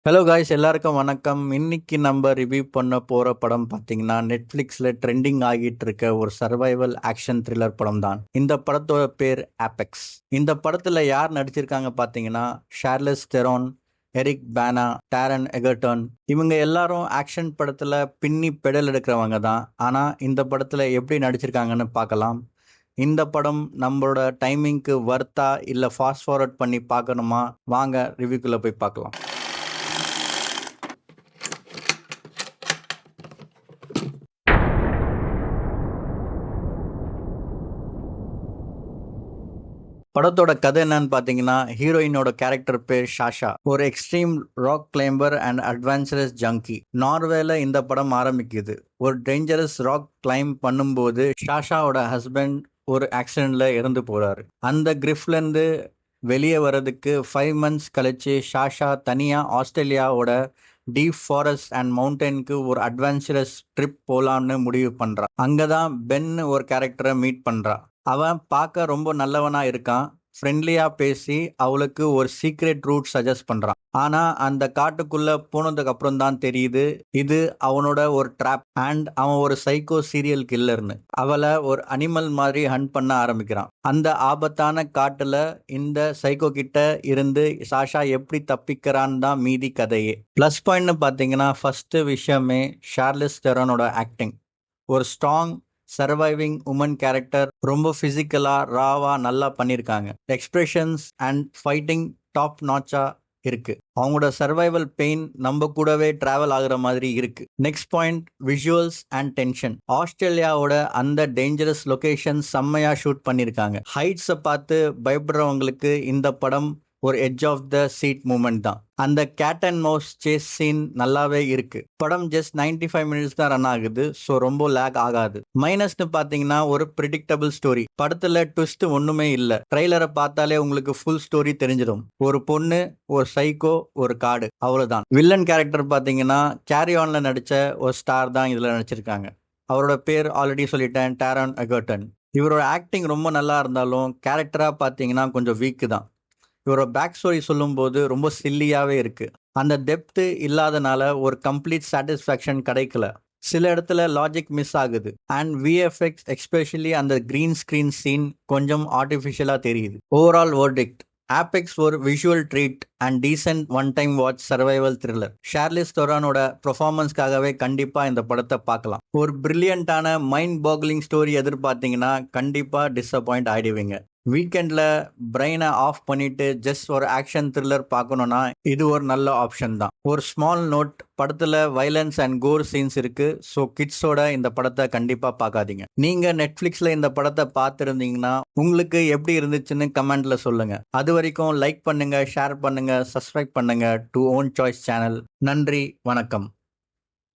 Hello guys, எல்லாருக்கும் வணக்கம். இன்னைக்கு நம்ம ரிவ்யூ பண்ண போற படம் பார்த்தீங்கன்னா நெட்ஃப்ளிக்ஸ்ல ட்ரெண்டிங் ஆகிட்டு இருக்க ஒரு சர்வைவல் ஆக்ஷன் த்ரில்லர் படம் தான். இந்த படத்தோட பேர் ஆபெக்ஸ். இந்த படத்துல யார் நடிச்சிருக்காங்க பார்த்தீங்கன்னா ஷார்லஸ் தெரோன், எரிக் பேனா, டேரன் எகர்டன். இவங்க எல்லாரும் ஆக்ஷன் படத்துல பின்னி பெடல் எடுக்கிறவங்க தான். ஆனா இந்த படத்துல எப்படி நடிச்சிருக்காங்கன்னு பார்க்கலாம். இந்த படம் நம்மளோட டைமிங்க்கு வர்த்தா இல்ல ஃபாஸ்ட் ஃபார்வர்ட் பண்ணி பார்க்கணுமா? வாங்க ரிவ்யூக்குள்ள போய் பார்க்கலாம். படத்தோட கதை என்னன்னு பார்த்தீங்கன்னா, ஹீரோயினோட கேரக்டர் பேர் ஷாஷா. ஒரு extreme rock climber and adventurous junkie. நார்வேல இந்த படம் ஆரம்பிக்குது. ஒரு டேஞ்சரஸ் ராக் கிளைம் பண்ணும்போது ஷாஷாவோட ஹஸ்பண்ட் ஒரு ஆக்சிடென்ட்ல இறந்து போறாரு. அந்த கிரிஃப்ல இருந்து வெளியே வர்றதுக்கு 5 months கழிச்சு ஷாஷா தனியா ஆஸ்திரேலியாவோட டீப் ஃபாரஸ்ட் அண்ட் மவுண்டனுக்கு ஒரு அட்வென்ச்சரஸ் ட்ரிப் போலான்னு முடிவு பண்றா. அங்கதான் பென் ஒரு கேரக்டரை மீட் பண்றா. அவன் பார்க்க ரொம்ப நல்லவனா இருக்கான். ஃப்ரெண்ட்லியா பேசி அவளுக்கு ஒரு சீக்ரெட் ரூட் சஜஸ்ட் பண்றான். ஆனா அந்த காட்டுக்குள்ள போனதுக்கு அப்புறம் தான் தெரியுது இது அவனோட ஒரு ட்ராப் அண்ட் அவன் ஒரு சைக்கோ சீரியல் கில்லர்னு. அவளை ஒரு அனிமல் மாதிரி ஹண்ட் பண்ண ஆரம்பிக்கிறான். அந்த ஆபத்தான காட்டுல இந்த சைக்கோ கிட்ட இருந்து சாஷா எப்படி தப்பிக்கிறான்னு தான் மீதி கதையே. ப்ளஸ் பாயிண்ட்னு பார்த்தீங்கன்னா ஃபர்ஸ்ட் விஷயமே ஷார்லிஸ் தெரோனோட ஆக்டிங். ஒரு ஸ்ட்ராங் சர்வைவிங் உமன் கேரக்டர். ரொம்ப பிசிக்கலா ராவா நல்லா பண்ணியிருக்காங்க. எக்ஸ்பிரஷன்ஸ் அண்ட் ஃபைட்டிங் டாப் நாச்சா இருக்கு. அவங்களோட சர்வைவல் பெயின் நம்ம கூடவே டிராவல் ஆகுற மாதிரி இருக்கு. Next point, visuals and tension. ஆஸ்திரேலியாவோட அந்த டேஞ்சரஸ் லொகேஷன் செம்மையா ஷூட் பண்ணியிருக்காங்க. ஹைட்ஸை பார்த்து பயப்படுறவங்களுக்கு இந்த படம் ஒரு edge of the seat moment தான். அந்த cat and mouse chase scene நல்லாவே இருக்கு. படம் ஜஸ்ட் 95 minutes தான் ரன் ஆகுது, ஸோ ரொம்ப லேக் ஆகாது. மைனஸ்னு பார்த்தீங்கன்னா ஒரு ப்ரிடிக்டபிள் ஸ்டோரி. படத்துல ட்விஸ்ட் ஒண்ணுமே இல்லை. ட்ரெய்லரை பார்த்தாலே உங்களுக்கு ஃபுல் ஸ்டோரி தெரிஞ்சிடும். ஒரு பொண்ணு, ஒரு சைக்கோ, ஒரு காடு, அவ்வளவுதான். வில்லன் கேரக்டர் பார்த்தீங்கன்னா கேரி ஆன்ல நடிச்ச ஒரு ஸ்டார் தான் இதுல நடிச்சிருக்காங்க. அவரோட பேர் ஆல்ரெடி சொல்லிட்டேன், டேரன் எகர்டன். இவரோட ஆக்டிங் ரொம்ப நல்லா இருந்தாலும் கேரக்டரா பார்த்தீங்கன்னா கொஞ்சம் வீக்கு தான். இவரோட பேக் ஸ்டோரி சொல்லும்போது ரொம்ப சில்லியாவே இருக்கு. அந்த டெப்த் இல்லாதனால ஒரு கம்ப்ளீட் சாட்டிஸ்ஃபேக்ஷன் கிடைக்கல. சில இடத்துல லாஜிக் மிஸ் ஆகுது அண்ட் விஎஃப்எக்ஸ் எஸ்பெஷலி அந்த கிரீன் ஸ்கிரீன் சீன் கொஞ்சம் ஆர்டிஃபிஷியலா தெரியுது. ஓவரால் வேர்டிக்ட், ஆபெக்ஸ் ஒரு visual treat and decent one time watch survival thriller. Charlize தெரோனோட பெர்ஃபார்மன்ஸ்க்காகவே கண்டிப்பா இந்த படத்தை பார்க்கலாம். ஒரு பிரில்லியண்டான மைண்ட் பாக்லிங் ஸ்டோரி எதிர்பார்த்தீங்கன்னா கண்டிப்பா டிசப்பாயிண்ட் ஆயிடுவீங்க. வீக்கெண்டில் பிரெயினை ஆஃப் பண்ணிட்டு ஜஸ்ட் ஒரு ஆக்ஷன் த்ரில்லர் பார்க்கணுன்னா இது ஒரு நல்ல ஆப்ஷன் தான். ஒரு ஸ்மால் நோட், படத்தில் வைலன்ஸ் அண்ட் கோர் சீன்ஸ் இருக்கு, ஸோ கிட்ஸோட இந்த படத்தை கண்டிப்பாக பார்க்காதீங்க. நீங்கள் நெட்ஃப்ளிக்ஸில் இந்த படத்தை பார்த்துருந்தீங்கன்னா உங்களுக்கு எப்படி இருந்துச்சுன்னு கமெண்ட்ல சொல்லுங்க. அது வரைக்கும் லைக் பண்ணுங்க, ஷேர் பண்ணுங்க, சப்ஸ்கிரைப் பண்ணுங்க டு ஓன் சாய்ஸ் சேனல். நன்றி, வணக்கம்.